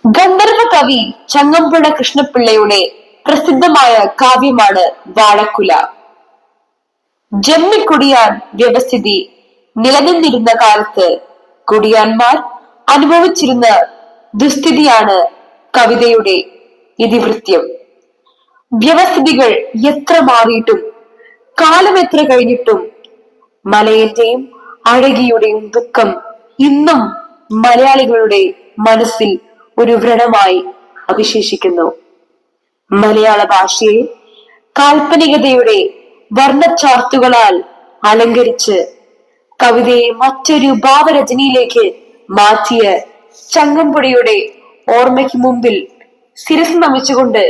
ഗന്ധർവ കവി ചങ്ങമ്പുഴ കൃഷ്ണപിള്ളയുടെ പ്രസിദ്ധമായ കാവ്യമാണ് വാഴക്കുല. ജന്മിക്കുടിയാൻ വ്യവസ്ഥിതി നിലനിന്നിരുന്ന കാലത്ത് കുടിയാന്മാർ അനുഭവിച്ചിരുന്ന ദുസ്ഥിതിയാണ് കവിതയുടെ ഇതിവൃത്യം. വ്യവസ്ഥിതികൾ എത്ര മാറിയിട്ടും കാലം എത്ര കഴിഞ്ഞിട്ടും മലയന്റെയും അഴകിയുടെയും ദുഃഖം ഇന്നും മലയാളികളുടെ മനസ്സിൽ ഒരു വ്രണമായി അവശേഷിക്കുന്നു. മലയാള ഭാഷയെ കാൽപ്പനികതയുടെ വർണ്ണച്ചാർത്തുകളാൽ അലങ്കരിച്ച് കവിതയെ മറ്റൊരു ഭാവരചനയിലേക്ക് മാറ്റിയ ചങ്ങമ്പുഴയുടെ ഓർമ്മയ്ക്ക് മുമ്പിൽ ശിരസ് നമിച്ചുകൊണ്ട്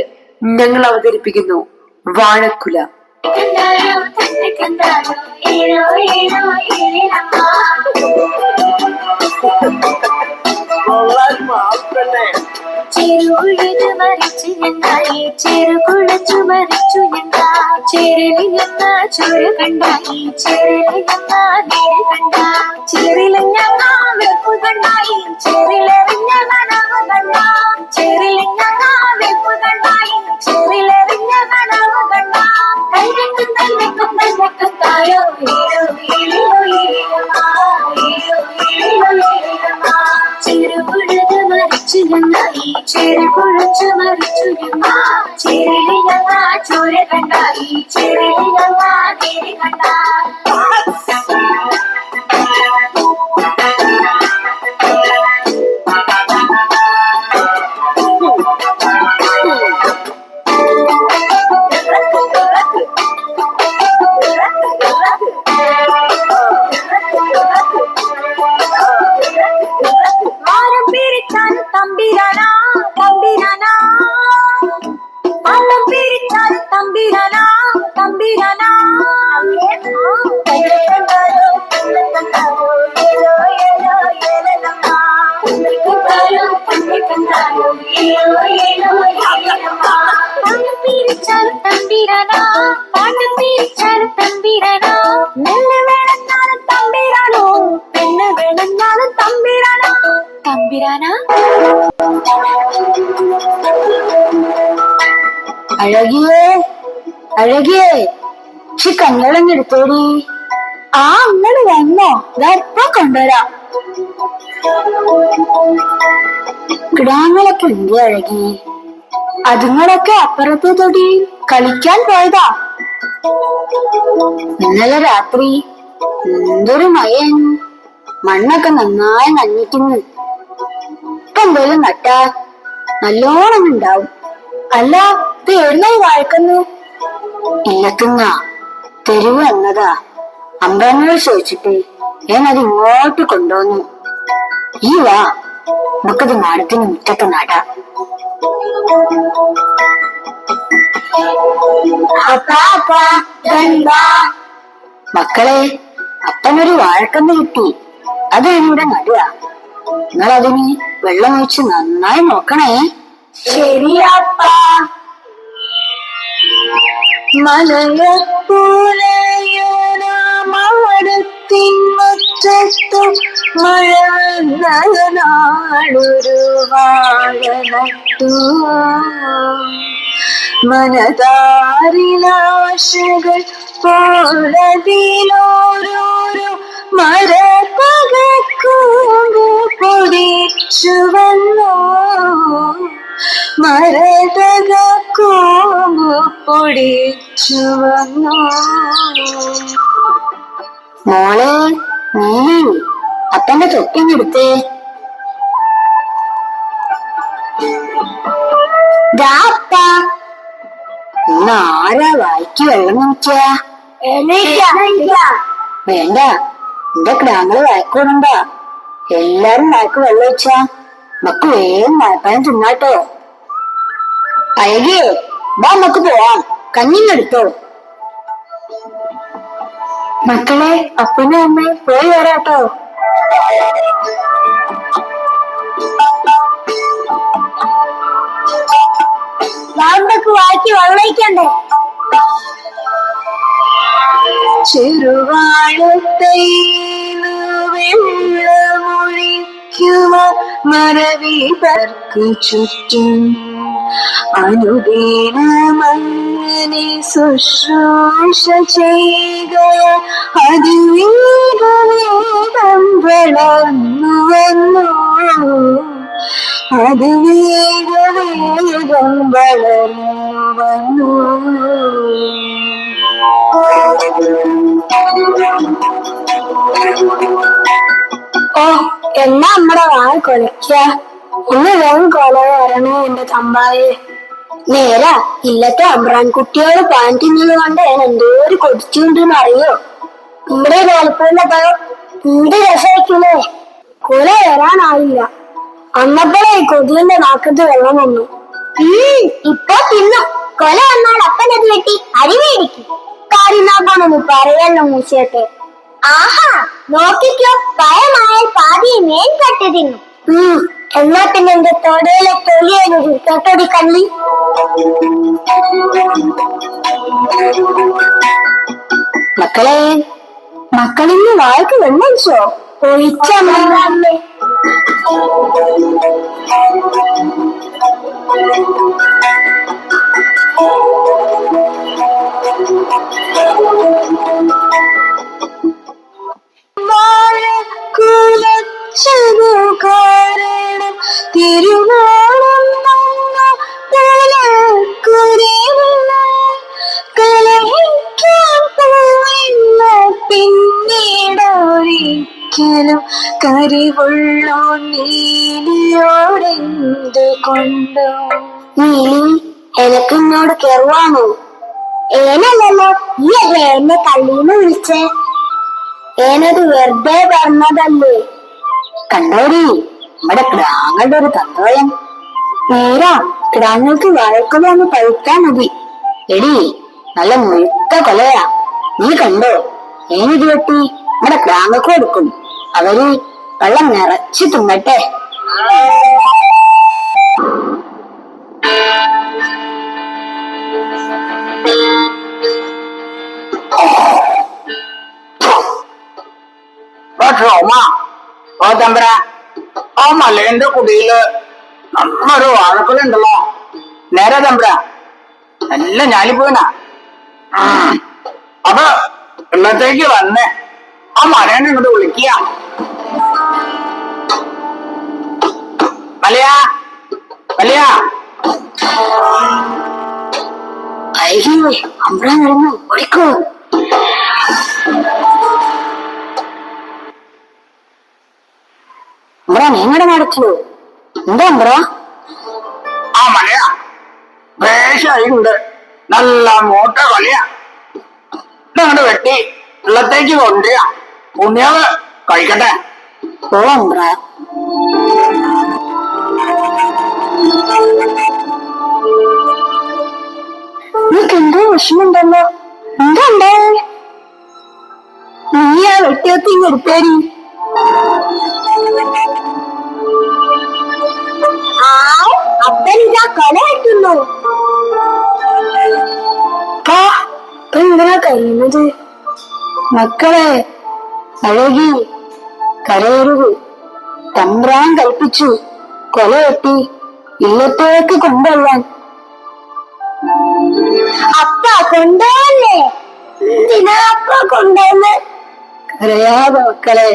ഞങ്ങൾ അവതരിപ്പിക്കുന്നു വാഴക്കുല. ചെറുഴുത് മറിച്ചു ഞങ്ങളെ ചെറുകുളച്ചു മറിച്ചു ഞങ്ങൾ ചെരലിഞ്ഞ ചുര കണ്ടായി ചെരലിഞ്ഞ നേര് കണ്ട ചെറിലിഞ്ഞ വെപ്പു കണ്ടായി ചെറിലെറിഞ്ഞ കനവ് കണ്ട ചെറിലിഞ്ഞ വെപ്പു കണ്ടായി ചെറിലെറിഞ്ഞ കനവ് കണ്ട തന്നെക്കും തന്നെക്കും തന്നെക്കും തായോ ചെറുകുഴത് മറിച്ചു ഞങ്ങളായി ചെറുകുഴച്ചു മറിച്ചു ഞങ്ങ ചെറിയ ഞങ്ങ ചോര കണ്ടായി ചെറിയ ഞങ്ങ നേര് കണ്ട തമ്പിരാനാ തമ്പിരാനാ പള്ളം പിരിച്ചാൽ തമ്പിരാനാ തമ്പിരാനാ കണ്ടാലോ കണ്ടാലോ ഏലോ ഏലോ ഏലമ്മ കണ്ടാലോ കണ്ടാലോ ഏലോ ഏലോ ഏലമ്മ പള്ളം പിരിച്ചാൽ തമ്പിരാനാ പള്ളം പിരിച്ചാൽ തമ്പിരാനാ നെല്ല് വേണമെന്നാലും തമ്പിരാനോ പെണ്ണ് വേണമെന്നാലും തമ്പിരാനാ തമ്പിരാനാ. അഴകിയേ അഴകിയേ കഞ്ഞളഞ്ഞെടുത്തോടി. ആ അങ്ങള് വന്നോ? ഇപ്പൊ കൊണ്ടുവരാം. കിടാങ്ങളൊക്കെ ഉണ്ട് അഴകി. അതുങ്ങളൊക്കെ അപ്പുറത്തെ തൊടി കളിക്കാൻ പോയതാ. ഇന്നലെ രാത്രി എന്തൊരു മയൻ, മണ്ണൊക്കെ നന്നായി നനഞ്ഞിക്കുന്നു. ഇപ്പൊ എന്തേലും നട്ടാ നല്ലോണം ഉണ്ടാവും. അല്ല, ഇത് എവിടുന്നായി വാഴക്കുന്നു? ഇല്ലത്തുന്ന തെരുവ് എന്നതാ. അമ്പലങ്ങൾ ചോദിച്ചിട്ട് ഞാനത് ഇങ്ങോട്ട് കൊണ്ടുവന്നു. ഈ വാ, നമുക്കത് മാടത്തിന് മുറ്റത്ത് നടാം. മക്കളെ, അപ്പനൊരു വാഴക്കന്ന് കിട്ടി. അത് ഇവിടെ നടുക. നിങ്ങളതിന് വെള്ളം ഒഴിച്ച് നന്നായി നോക്കണേ. ശരിയപ്പ. മലയപ്പൂലയോടത്തിൻ മുറ്റത്തു മഴ നാളൊരു വാഴ നട്ടു. മനതാരിലാശകൾ പോലതിലോരോരോ മരപകക്കൂമ്പു പൊടിച്ചു വന്നോ. മരതകൂമ്പു പൊടിച്ചു വന്നോ. മോളെ, നീ അപ്പന്റെ തൊപ്പിഞ്ഞെടുത്തേ. ഇന്ന് ആരാ വായിക്ക് വെള്ളം നോക്കിയ? വേണ്ട, എന്റെ കിടാങ്ങള് വായിക്കോണണ്ടാ. എല്ലാരും വായിക്ക് വെള്ളം വെച്ചാ മക്ക് വേഗം വായ്പാനം തിന്നാട്ടോ. അഴകിയേ, വാ നമുക്ക് പോവാം. കഞ്ഞിങ്ങെടുത്തോ. മക്കളെ, അപ്പനും അമ്മയും പോയി വരാട്ടോ. വായിക്ക് വെള്ളയിക്കണ്ടേ? ചെറുവാഴത്തൈ വെള്ളമൊഴിക്കുവാൻ മറവിതർക്കു ചുറ്റും അനുദിനമങ്ങനെ ശുശ്രൂഷ ചെയ്യുക അതിവേഗം വളർന്നു വന്നു അതിവേഗം വളർന്നു വന്നു. ഓ എന്നാ നമ്മടെ വായ കൊലയ്ക്ക ഒന്ന് വേഗം കൊല വരണേ എന്റെ തമ്പായെ. നേരാ ഇല്ലത്തെ അമ്രാൻകുട്ടിയോട് പാൻ തിന്നത് കൊണ്ട് ഞാൻ എന്തോരം കൊതിച്ചുണ്ടെന്ന് അറിയോ. നമ്മുടെ വേലപ്പൂരിന്റെ പഴം എന്ത് രസമായിക്കൂലേ. കൊല വരാനായില്ല അന്നപ്പോഴേ കൊതിന്റെ നാക്കത്ത് വെള്ളം വന്നു. ഇപ്പൊ തിന്നു കൊല വന്നാൽ അപ്പനത് വെട്ടി അരി മേടിക്കും. കാര്യനാക്കാണൊന്ന് പറയല്ലോ മൂച്ചേട്ടെ. ആഹാ നോക്കിക്കോ പഴമായാൽ പാതി മേൻ കട്ട് തിന്നു. എന്നാ പിന്നെ എന്റെ തൊടയിലെ തൊലിയൊരു തൊട്ടടി കള്ളി. മക്കളെ മക്കളിന്ന് വായ്ക്ക് വെള്ളോ ഒഴിച്ച അമ്മേ. കുലച്ചതു കാരണം തിരുവോണം കളയിക്കാൻ പോയില്ല പിന്നീടൊരിക്കലും കരിവുള്ളോ നീലിയോടെന്ത് കൊണ്ടോ. നീലി എനക്കിന്നോട് കെറുവാണോ? ഏനല്ലല്ലോ ഈ എന്നെ കള്ളീന്ന് വിളിച്ചേ. ഏനത് വെറുതെ പറഞ്ഞതല്ലേ. കണ്ടോടി നമ്മുടെ കിടാങ്ങളുടെ ഒരു തന്തോയം. നേരാ കിടാങ്ങൾക്ക് വാഴക്കൊല ഒന്ന് പഴുത്താ മതി. എടി നല്ല മുഴുത്ത കൊലയാ. നീ കണ്ടോ ഏനിത് വെട്ടി നമ്മുടെ കിടാങ്ങൾക്ക് കൊടുക്കും. അവര് വെള്ളം നിറച്ചു തിന്നട്ടെ. ആ മലേന്റെ കുടിയില് നല്ലൊരു വാഴക്കൊലുണ്ടല്ലോ. നേരെ തമ്പ്ര നല്ല ഞാലിപ്പോയിനാ. അപ്പൊ ഇന്നത്തേക്ക് വന്ന് ആ മലേനെ ഇങ്ങോട്ട് വിളിക്കുക. മലയാ മലയാ. അയ്യോ അമ്രാൻ നടന്നു ഓടിക്കോ. അമ്രാൻ എങ്ങനെ നടക്കൂ? എന്താ അമ്ര? ആ മലയാ വേഷായിട്ടുണ്ട്. നല്ല മോട്ട കൊലയാ. ഇതങ്ങോട്ട് വെട്ടി വെള്ളത്തേക്ക് കൊണ്ടുപോയ പുണ്യാവ് കഴിക്കട്ടെ. ഓ അമ്ര നിനക്ക് എന്തോ വിഷമുണ്ടല്ലോ. എന്താ ഉണ്ടേ? നീ ആ വെട്ടിയൊക്കെ എടുത്തേരി. അപ്പനിതാ കൊല വെട്ടുന്നു. എന്തിനാ കഴിയുന്നത്? മക്കളെ അഴകി കരയരുത്. തമ്പ്രാൻ കൽപ്പിച്ചു കൊല വെട്ടി ഇല്ലത്തേക്ക് കൊണ്ടുവരാൻ. അപ്പ കൊണ്ടുവന്നേ. എന്തിനാ അപ്പ കൊണ്ടുവന്ന്? കരയാതെ മക്കളെ.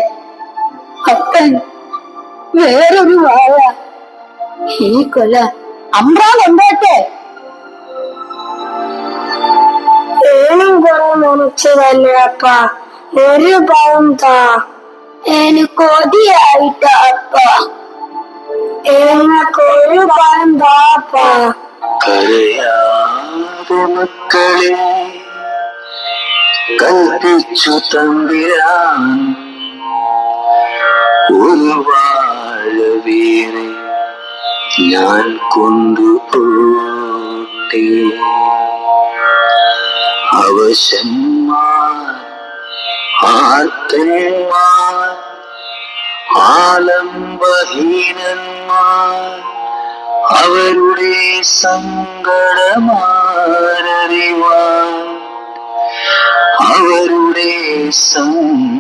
അപ്പൻ വേറൊരു വാഴ. ഈ കൊല അമ്രാൻ കൊണ്ടോട്ടെ. ഏനും കുറെ മുറിച്ചതല്ലേ അപ്പ. ഒരു പഴം താ. എനിക്ക് കൊതിയായിട്ടാ അപ്പ. എനിക്കൊരു പഴം താപ്പ. കരയാതെ മക്കളെ കൽപ്പിച്ചു തമ്പിരാൻ. ഒരു വാഴ വീരെ ഞാൻ കൊണ്ടുപോട്ടെ. അവശന്മാർ ആർത്തന്മാർ ആലംബഹീനന്മാർ അവരുടെ സങ്കടമാരറിവാൻ. അവരുടെ സങ്കടമാരറിവാൻ.